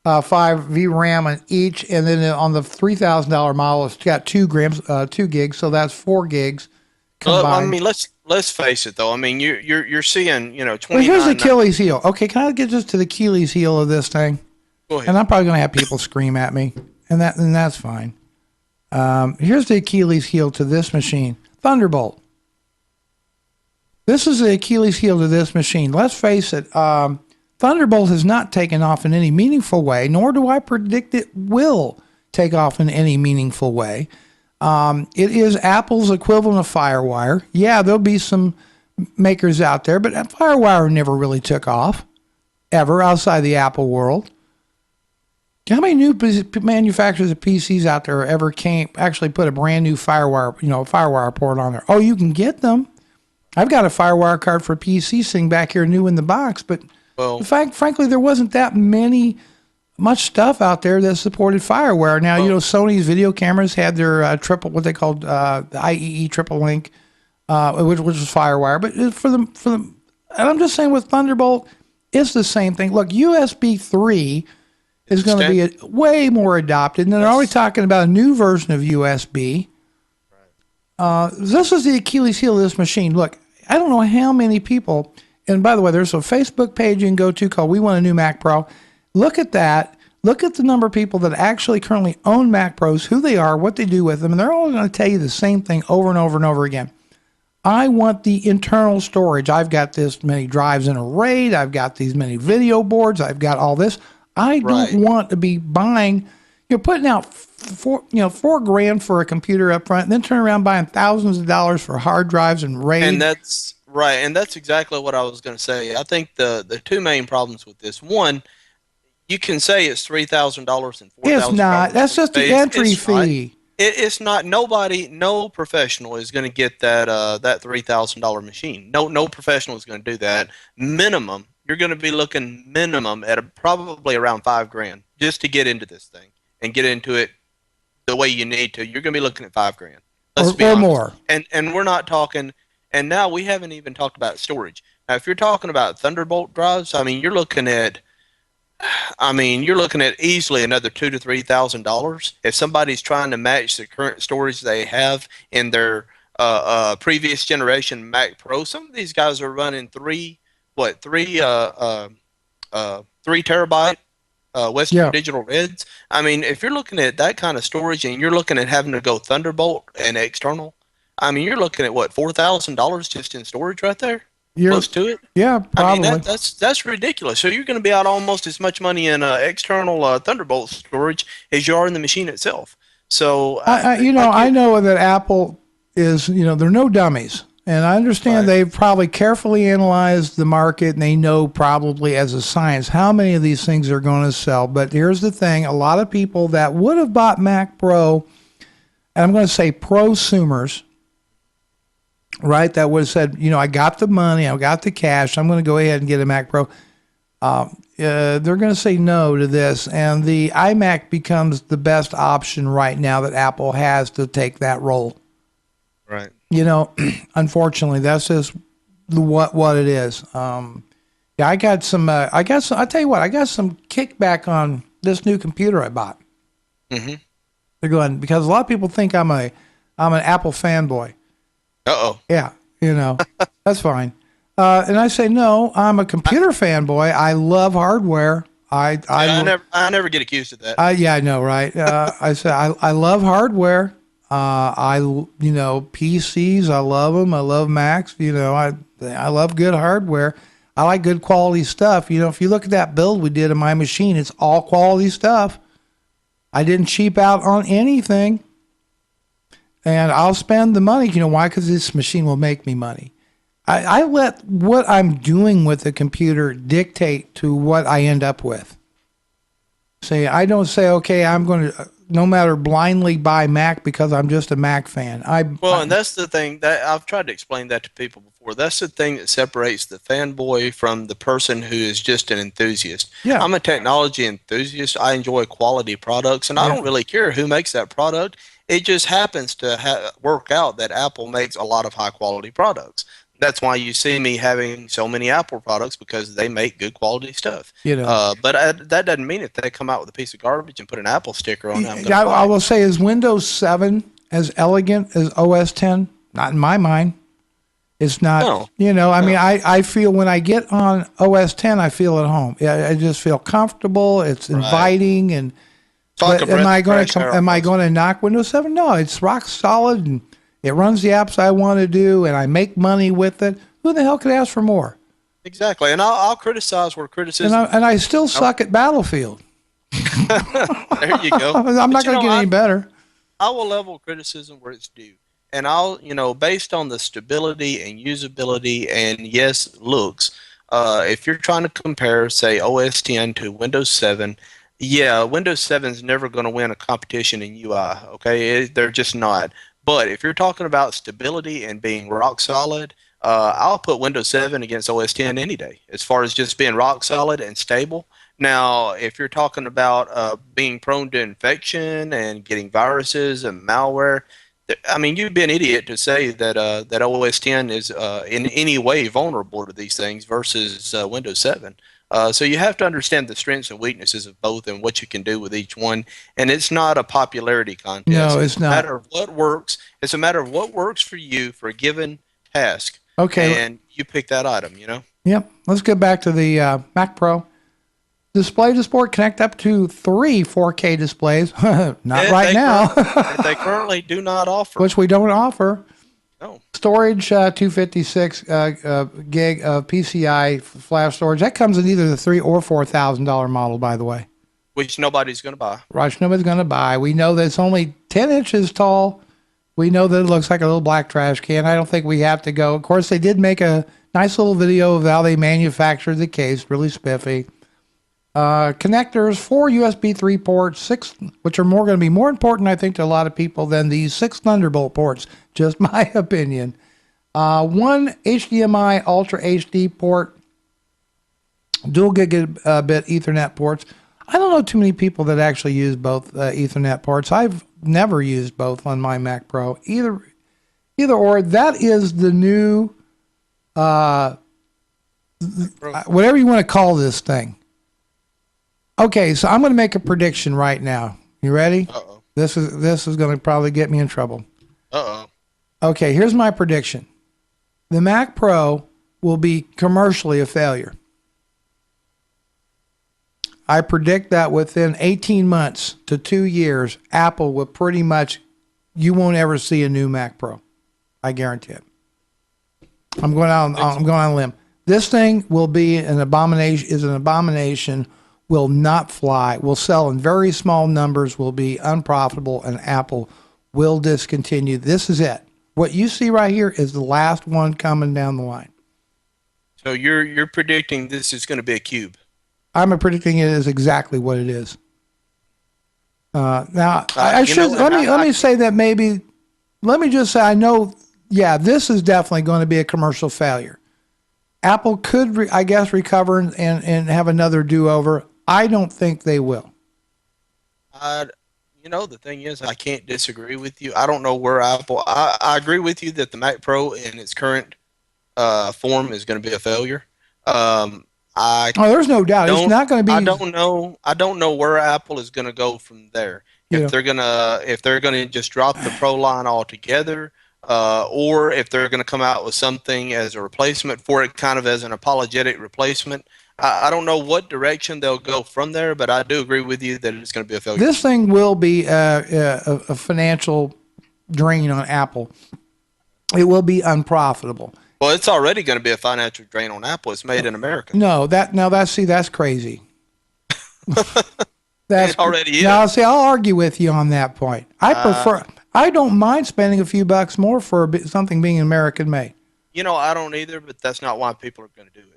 5 VRAM on each, and then on the $3,000 model, it's got 2 gigs, so that's 4 gigs combined. Well, I mean, let's face it though. I mean, you're seeing 29. Well, here's the Achilles heel. Okay, can I get just to the Achilles heel of this thing? Go ahead. And I'm probably going to have people scream at me, and that's fine. Here's the Achilles heel to this machine, Thunderbolt. This is the Achilles heel to this machine. Let's face it. Thunderbolt has not taken off in any meaningful way, nor do I predict it will take off in any meaningful way. It is Apple's equivalent of FireWire. Yeah, there'll be some makers out there, but FireWire never really took off, ever, outside the Apple world. How many new manufacturers of PCs out there ever actually put a brand new FireWire port on there? Oh, you can get them. I've got a FireWire card for PC sitting back here new in the box, but frankly, there wasn't that much stuff out there that supported FireWire. Now, Sony's video cameras had their what they called the IEE triple link, which was FireWire. But for them, and I'm just saying with Thunderbolt, it's the same thing. Look, USB 3 is going to be way more adopted, and they're already talking about a new version of USB. This is the Achilles heel of this machine. Look, I don't know how many people. And by the way, there's a Facebook page you can go to called We Want a New Mac Pro. Look at that. Look at the number of people that actually currently own Mac Pros, who they are, what they do with them, and they're all going to tell you the same thing over and over and over again. I want the internal storage. I've got this many drives in a RAID. I've got these many video boards. I've got all this. I don't want to be buying, putting out $4,000 for a computer up front, and then turn around buying thousands of dollars for hard drives and RAID. And that's right, and that's exactly what I was going to say. I think the two main problems with this, one, you can say it's $3,000 and $4,000. It's not. That's just the entry fee. It's not. No professional is going to get that $3,000 machine. No professional is going to do that. Minimum, you're going to be looking minimum at probably around $5,000 just to get into this thing and get into it the way you need to. You're going to be looking at $5,000. Let's be honest. More. And we're not talking. And now we haven't even talked about storage. Now, if you're talking about Thunderbolt drives, you're looking at easily another $2,000 to $3,000. If somebody's trying to match the current storage they have in their previous generation Mac Pro, some of these guys are running 3 terabyte Western Digital Reds. If you're looking at that kind of storage and you're looking at having to go Thunderbolt and external, you're looking at what, $4,000 just in storage right there? Close to it? Yeah, probably. That's ridiculous. So you're going to be out almost as much money in external Thunderbolt storage as you are in the machine itself. So I know that Apple is, they're no dummies. And I understand they've probably carefully analyzed the market, and they know probably as a science how many of these things are going to sell. But here's the thing. A lot of people that would have bought Mac Pro, and I'm going to say prosumers, right, that would have said, I got the money, I got the cash, I'm going to go ahead and get a Mac Pro. They're going to say no to this, and the iMac becomes the best option right now that Apple has to take that role. Right. Unfortunately, that's just what it is. I got some. I'll tell you what. I got some kickback on this new computer I bought. Mm-hmm. They're going because a lot of people think I'm an Apple fanboy. Uh-oh. Yeah, that's fine. And I say no. I'm a computer fanboy. I love hardware. I never get accused of that. I know, right? I say I love hardware. PCs, I love them. I love Macs. I love good hardware. I like good quality stuff. If you look at that build we did in my machine, it's all quality stuff. I didn't cheap out on anything. And I'll spend the money. Why? Because this machine will make me money. I let what I'm doing with the computer dictate to what I end up with. I don't say, okay, I'm going to no matter blindly buy Mac because I'm just a Mac fan. And that's the thing that I've tried to explain that to people before. That's the thing that separates the fanboy from the person who is just an enthusiast. Yeah. I'm a technology enthusiast. I enjoy quality products, and I don't really care who makes that product. It just happens to work out that Apple makes a lot of high quality products. That's why you see me having so many Apple products, because they make good quality stuff. But that doesn't mean if they come out with a piece of garbage and put an Apple sticker on it. I will say, is Windows 7 as elegant as OS 10? Not in my mind. It's not. No. I feel when I get on OS 10, I feel at home. I just feel comfortable. It's inviting. And am I going to knock Windows 7? No, it's rock solid and it runs the apps I want to do, and I make money with it. Who the hell could ask for more? Exactly, and I'll criticize where criticism. And I still suck at Battlefield. There you go. I'm not going to get any better. I will level criticism where it's due, and I'll based on the stability and usability and looks. If you're trying to compare, say, OS 10 to Windows 7. Yeah, Windows 7 is never going to win a competition in UI. Okay, they're just not. But if you're talking about stability and being rock solid, I'll put Windows 7 against OS 10 any day, as far as just being rock solid and stable. Now, if you're talking about being prone to infection and getting viruses and malware, you'd be an idiot to say that that OS 10 is in any way vulnerable to these things versus Windows 7. So you have to understand the strengths and weaknesses of both and what you can do with each one. And it's not a popularity contest. No, it's not. It's a matter of what works. It's a matter of what works for you for a given task. Okay. And you pick that item, Yep. Let's get back to the Mac Pro. Display to Sport, connect up to 3 4K displays. Not right now. They currently do not offer. Which we don't offer. No. Storage, 256 gig of PCI flash storage. That comes in either the $3,000 or $4,000 model, by the way. Which nobody's going to buy. Right, nobody's going to buy. We know that it's only 10 inches tall. We know that it looks like a little black trash can. I don't think we have to go. Of course, they did make a nice little video of how they manufactured the case. Really spiffy. Connectors, 4 USB 3 ports, 6, which are going to be more important, I think, to a lot of people than these 6 Thunderbolt ports. Just my opinion. 1 HDMI Ultra HD port, dual gigabit Ethernet ports. I don't know too many people that actually use both Ethernet ports. I've never used both on my Mac Pro. Either or. That is the new, whatever you want to call this thing. Okay, so I'm going to make a prediction right now. You ready? Uh-oh. This is going to probably get me in trouble. Uh-oh. Okay, here's my prediction. The Mac Pro will be commercially a failure. I predict that within 18 months to 2 years, Apple will pretty much, you won't ever see a new Mac Pro. I guarantee it. I'm going on a limb. This thing will be an abomination, will not fly, will sell in very small numbers, will be unprofitable, and Apple will discontinue. This is it. What you see right here is the last one coming down the line. So you're predicting this is going to be a cube. I'm predicting it is exactly what it is. Now, let me say that maybe, let me just say, I know, yeah, this is definitely going to be a commercial failure. Apple could, I guess, recover and have another do-over. I don't think they will. The thing is, I can't disagree with you. I don't know where Apple, I agree with you that the Mac Pro in its current form is going to be a failure. There's no doubt. It's not going to be. I don't know where Apple is going to go from there. If they're gonna just drop the Pro line altogether, or if they're going to come out with something as a replacement for it, kind of as an apologetic replacement. I don't know what direction they'll go from there, but I do agree with you that it's going to be a failure. This thing will be a financial drain on Apple. It will be unprofitable. Well, it's already going to be a financial drain on Apple. It's made in America. No, that's crazy. It already is. Now, see, I'll argue with you on that point. I don't mind spending a few bucks more for something being American made. I don't either, but that's not why people are going to do it.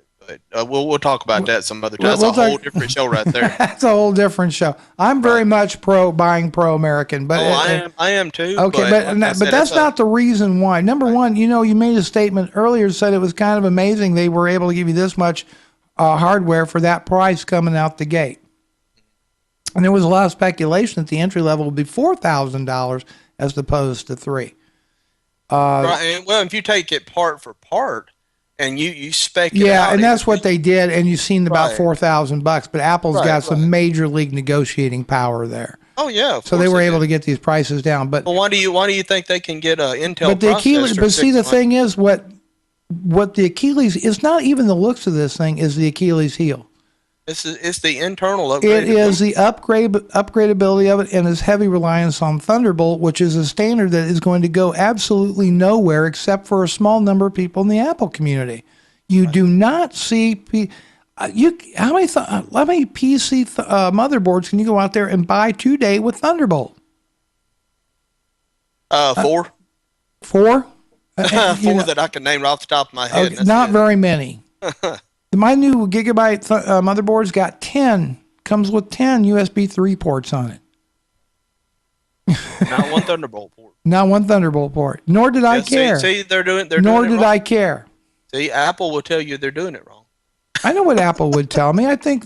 But we'll talk about that some other time. That's a whole different show right there. That's a whole different show. I'm very much buying pro-American, but I am too. Okay, but that's not the reason why. Number one, you made a statement earlier, said it was kind of amazing they were able to give you this much hardware for that price coming out the gate. And there was a lot of speculation that the entry level would be $4,000 as opposed to $3,000. Right. And, well, if you take it part for part, and you spec it out. Yeah, and that's what they did, and you've seen about $4,000. But Apple's got some major league negotiating power there. Oh yeah, so they were able to get these prices down. But why do you think they can get an Intel? But the Achilles. But see, the thing is, what the Achilles is not even the looks of this thing is the Achilles heel. It's the internal upgrade. It is the upgradability of it and its heavy reliance on Thunderbolt, which is a standard that is going to go absolutely nowhere except for a small number of people in the Apple community. You do not see how many PC motherboards can you go out there and buy today with Thunderbolt? 4. 4? 4 that I can name off the top of my head. Okay, not very many. My new Gigabyte motherboard's got 10, comes with 10 USB 3 ports on it. Not one Thunderbolt port. Not one Thunderbolt port. Nor did I care. See, they're doing Nor did it wrong. I care. See, Apple will tell you they're doing it wrong. I know what Apple would tell me. I think,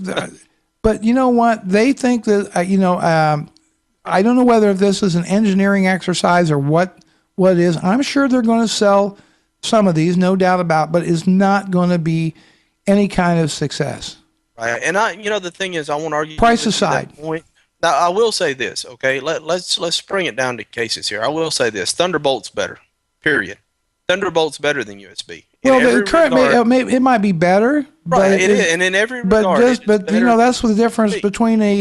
but you know what? They think that, I don't know whether this is an engineering exercise or what it is. I'm sure they're going to sell some of these, no doubt about it, but it's not going to be any kind of success. Right. And the thing is, I won't argue. Price aside. Point. Now, I will say this, okay? Let's bring it down to cases here. I will say this: Thunderbolt's better. Period. Thunderbolt's better than USB. Well, the current it might be better, right? It is, and in every regard. But that's the difference between a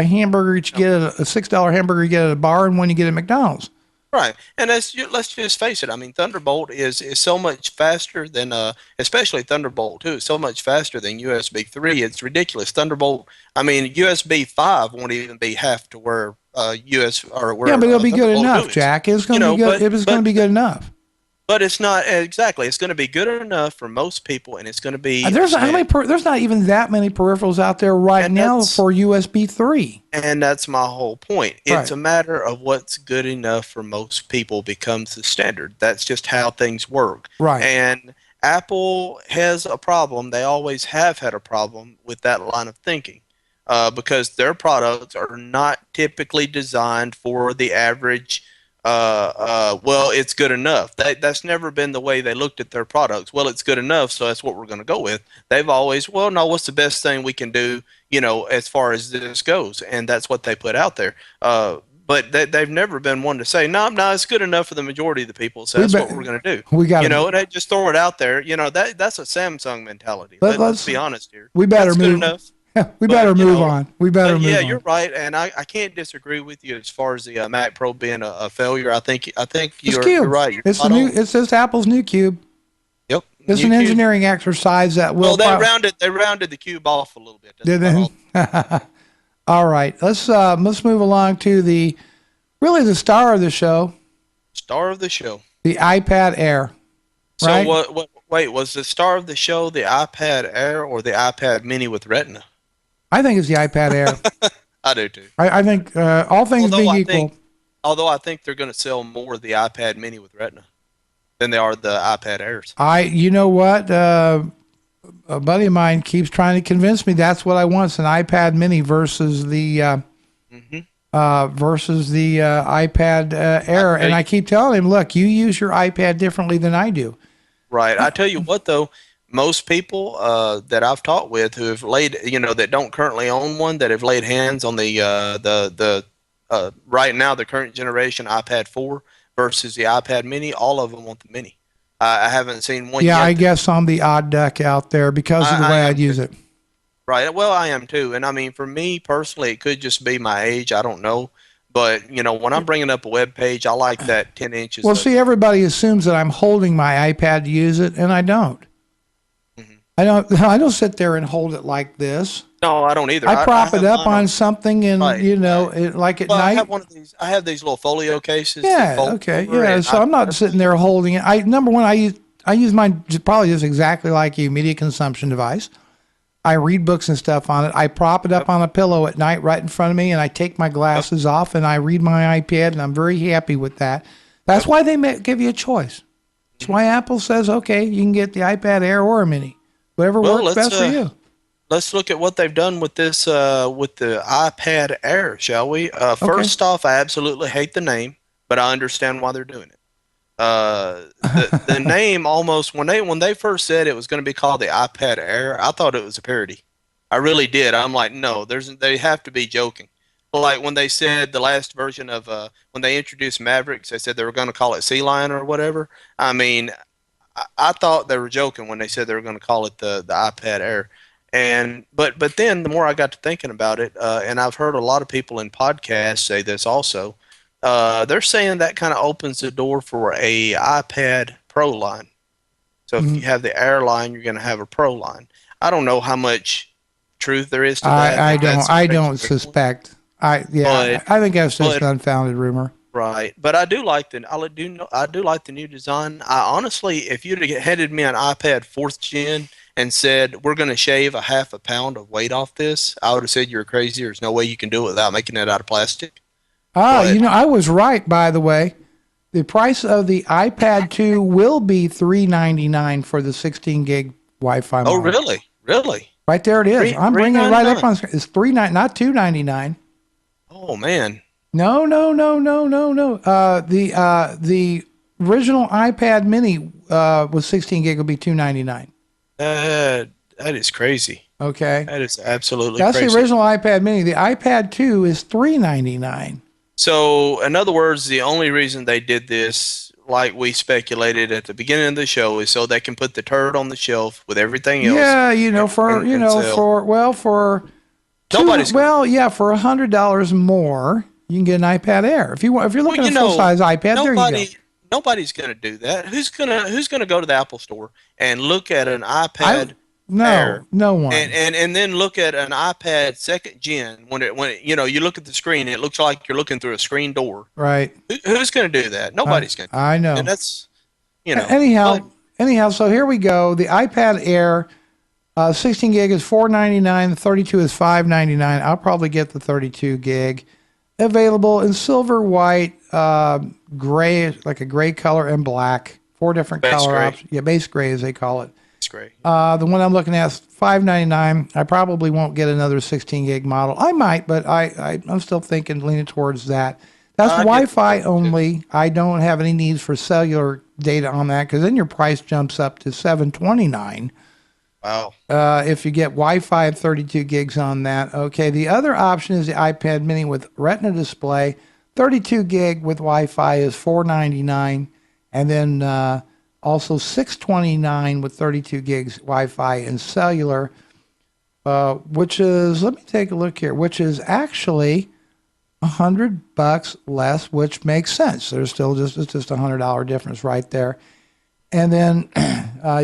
hamburger you get at a $6 hamburger you get at a bar and one you get at McDonald's. Right, and let's just face it. I mean, Thunderbolt is so much faster than, especially Thunderbolt 2, so much faster than USB 3. It's ridiculous. Thunderbolt, I mean, USB 5 won't even be half to where but it'll be good enough, Jack. It's going to be good. It was going to be good enough. But it's not exactly. It's going to be good enough for most people, and it's going to be. There's not even that many peripherals out there right now for USB 3. And that's my whole point. It's a matter of what's good enough for most people becomes the standard. That's just how things work. Right. And Apple has a problem. They always have had a problem with that line of thinking, because their products are not typically designed for the average. It's good enough. That's never been the way they looked at their products. Well, it's good enough, so that's what we're going to go with. They've always, what's the best thing we can do, as far as this goes, and that's what they put out there. But they've never been one to say, no, it's good enough for the majority of the people, so that's what we're going to do. We got and they just throw it out there. That's a Samsung mentality. Let's be honest here. We better move. We better move on. Yeah, you're right, and I can't disagree with you as far as the Mac Pro being a failure. I think you're right. It's just Apple's new Cube. Yep. It's an engineering exercise that will. Well, they rounded the Cube off a little bit. Did they? All right, let's move along to the star of the show, Star of the show. The iPad Air, So right? what? Wait, was the star of the show the iPad Air or the iPad Mini with Retina? I think it's the iPad Air. I do too. I think all things Although being I think, equal, although I think they're going to sell more of the iPad Mini with Retina than they are the iPad Airs. you know what? A buddy of mine keeps trying to convince me that's what I want. It's an iPad Mini versus the Hmm iPad Air, and I keep telling him, look, you use your iPad differently than I do. Right. I tell you what, though, most people that I've talked with who have laid, that don't currently own one, that have laid hands on the right now the current generation iPad 4 versus the iPad Mini, all of them want the Mini. I haven't seen one Yeah, yet. I guess I'm the odd duck out there because of the I way am I'd use too. it. Right. Well, I am too. And I mean, for me personally, it could just be my age. I don't know. But, when I'm bringing up a web page, I like that 10 inches Well, of. see, everybody assumes that I'm holding my iPad to use it, and I don't. Mhm. I don't. I don't sit there and hold it like this. No, I don't either. I I prop it have up mine on on. something, and Right. Right. like at Well, I night. have one of these. I have these little folio cases that Yeah. fold Okay. over, Yeah. and So I'm not sitting there holding it. Number one, I use mine probably just exactly like you, media consumption device. I read books and stuff on it. I prop it up Yep, on a pillow at night right in front of me, and I take my yep, glasses off and I read my iPad, and I'm very happy with that. That's yep. why they give you a choice. That's Mhm. why Apple says, okay, you can get the iPad Air or a Mini, whatever Well, works best for you. let's look at what they've done with this with the iPad Air, shall we? Okay. First off, I absolutely hate the name, but I understand why they're doing it. The name almost when they first said it was going to be called the iPad Air, I thought it was a parody. I really did. I'm like, no, they have to be joking. Like when they said the last version of when they introduced Mavericks, they said they were going to call it Sea Lion or whatever. I mean, I thought they were joking when they said they were going to call it the iPad Air. And but then the more I got to thinking about it, and I've heard a lot of people in podcasts say this also, they're saying that kind of opens the door for a iPad Pro line. So if you Mhm. have the Air line, you're going to have a Pro line. I don't know how much truth there is to that. I They've had don't some I crazy don't rumors, suspect. but I think that's just but an unfounded rumor. right. But I do like the new design. I honestly, if you'd have handed me an iPad fourth gen and said we're going to shave a half a pound of weight off this, I would have said you're crazy. There's no way you can do it without making it out of plastic. But I was right, by the way. The price of the iPad 2 will be $399 for the 16 gig Wi-Fi oh, model. really? Really? Right there it is. I'm Three bringing it ninety right up nine. on screen. It's not $299. Oh man. No, no, no, no, no, no. The original iPad Mini with 16 gig will be $299. That is crazy. Okay, That is absolutely that's the crazy. original iPad Mini. The iPad 2 is $399. So, in other words, the only reason they did this, like we speculated at the beginning of the show, is so they can put the turd on the shelf with everything else Yeah, and sell. for Nobody's going to do it. for $100 more, you can get an iPad Air. If you're Well, looking at a full size iPad, there you go. nobody nobody's going to do that. Who's gonna go to the Apple store and look at an I iPad no Air no and, one. and and then look at an iPad second gen when you look at the screen, it looks like you're looking through a screen door. Right. Who's going to do that? Nobody's going to do I that. And know. that's but Anyhow, so here we go. The iPad Air, 16 gig is $499. The 32 is $599. I'll probably get the 32 gig. Available in silver, white, gray, like a gray color, and black. Four different base color gray. options. Yeah, base gray as they call it. It's great. The one I'm looking at is $599. I probably won't get another 16 gig model. I might, but I'm still thinking, leaning towards that. That's I get the Wi-Fi 32. only. I don't have any needs for cellular data on that because then your price jumps up to $729 Wow. if you get Wi-Fi and 32 gigs on that. Okay, the other option is the iPad Mini with Retina display. 32 gig with Wi-Fi is $499, and then also $629 with 32 gigs Wi-Fi and cellular, which is, let me take a look here, which is actually $100 less, which makes sense. It's just $100 difference right there. And then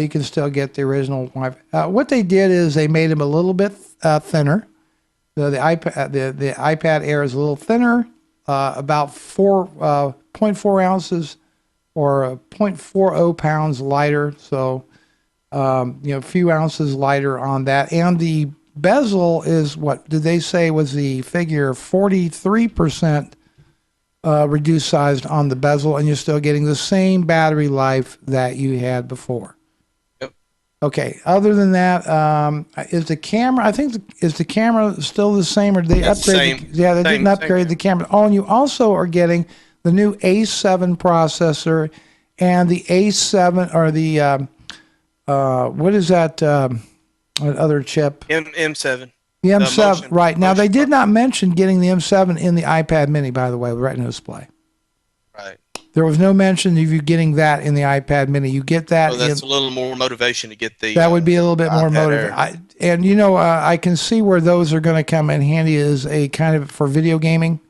you can still get the original Wi-Fi. What they did is they made them a little bit thinner. The iPad Air is a little thinner. about 0.4 ounces or 0.40 pounds lighter. So, a few ounces lighter on that. And the bezel is, what did they say was the figure? 43% reduced sized on the bezel, and you're still getting the same battery life that you had before. Yep. Okay. Other than that, is the camera? Is the camera still the same, or did they upgrade? They didn't upgrade the camera. Oh, and you also are getting the new A7 processor and the A7 or the what is that other chip? M7. The M7, right. Now, they did not mention getting the M7 in the iPad mini, by the way, with Retina display. Right. There was no mention of you getting that in the iPad mini. You get that. Well, that's a little more motivation to get the. That would be a little bit more motivating. And, I can see where those are going to come in handy as a kind of for video gaming.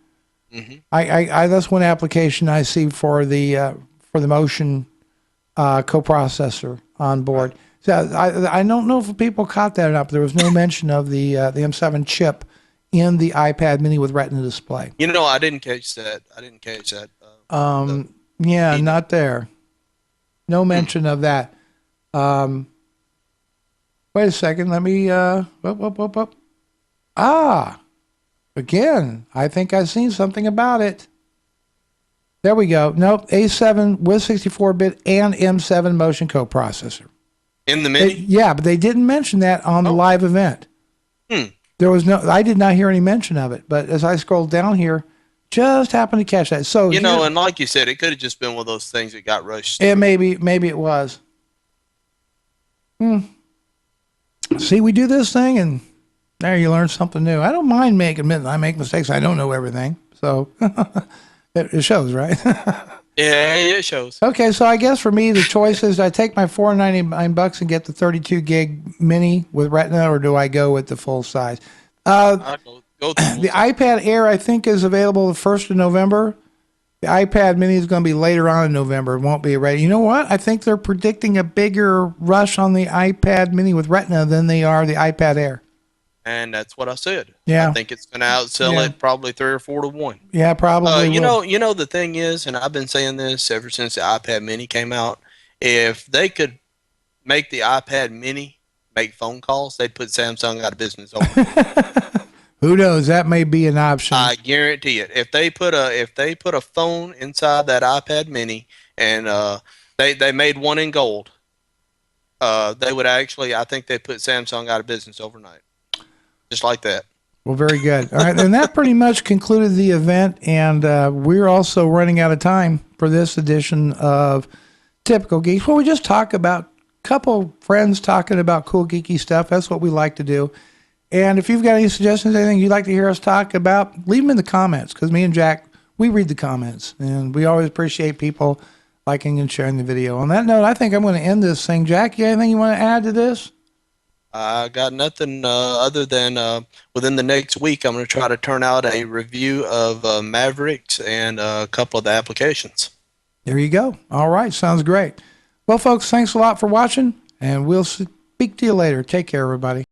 Mm-hmm. That's one application I see for the motion coprocessor on board. Right. So I don't know if people caught that or not, but there was no mention of the M7 chip in the iPad mini with Retina display. I didn't catch that. Yeah, not there. No mention of that. Wait a second. Let me. Again, I think I've seen something about it. There we go. Nope, A7 with 64-bit and M7 motion coprocessor. In the mini? Yeah, but they didn't mention that on the live event. There was I did not hear any mention of it, but as I scrolled down here, just happened to catch that. So and like you said, it could have just been one of those things that got rushed. Maybe it was. See, we do this thing, and there you learn something new. I don't mind admitting I make mistakes. I don't know everything, so it shows, right? Yeah, it shows. Okay, so I guess for me, the choice is: do I take my $499 and get the 32 gig mini with Retina, or do I go with the full size? Go the iPad Air, I think, is available the 1st of November. The iPad mini is going to be later on in November. It won't be ready. You know what? I think they're predicting a bigger rush on the iPad mini with Retina than they are the iPad Air. And that's what I said. Yeah. I think it's going to outsell it probably 3 or 4 to 1. Yeah, probably. The thing is, and I've been saying this ever since the iPad mini came out, if they could make the iPad mini make phone calls, they'd put Samsung out of business. Who knows? That may be an option. I guarantee it. If they put a phone inside that iPad mini and they made one in gold, they would actually, I think they'd put Samsung out of business overnight. Just like that. Well, very good. All right, and that pretty much concluded the event, and we're also running out of time for this edition of Typical Geeks. Well, we just talk about a couple friends talking about cool geeky stuff. That's what we like to do. And if you've got any suggestions, anything you'd like to hear us talk about, leave them in the comments, because me and Jack, we read the comments, and we always appreciate people liking and sharing the video. On that note, I think I'm going to end this thing. Jack, you have anything you want to add to this? I got nothing other than within the next week, I'm going to try to turn out a review of Mavericks and a couple of the applications. There you go. All right. Sounds great. Well, folks, thanks a lot for watching, and we'll speak to you later. Take care, everybody.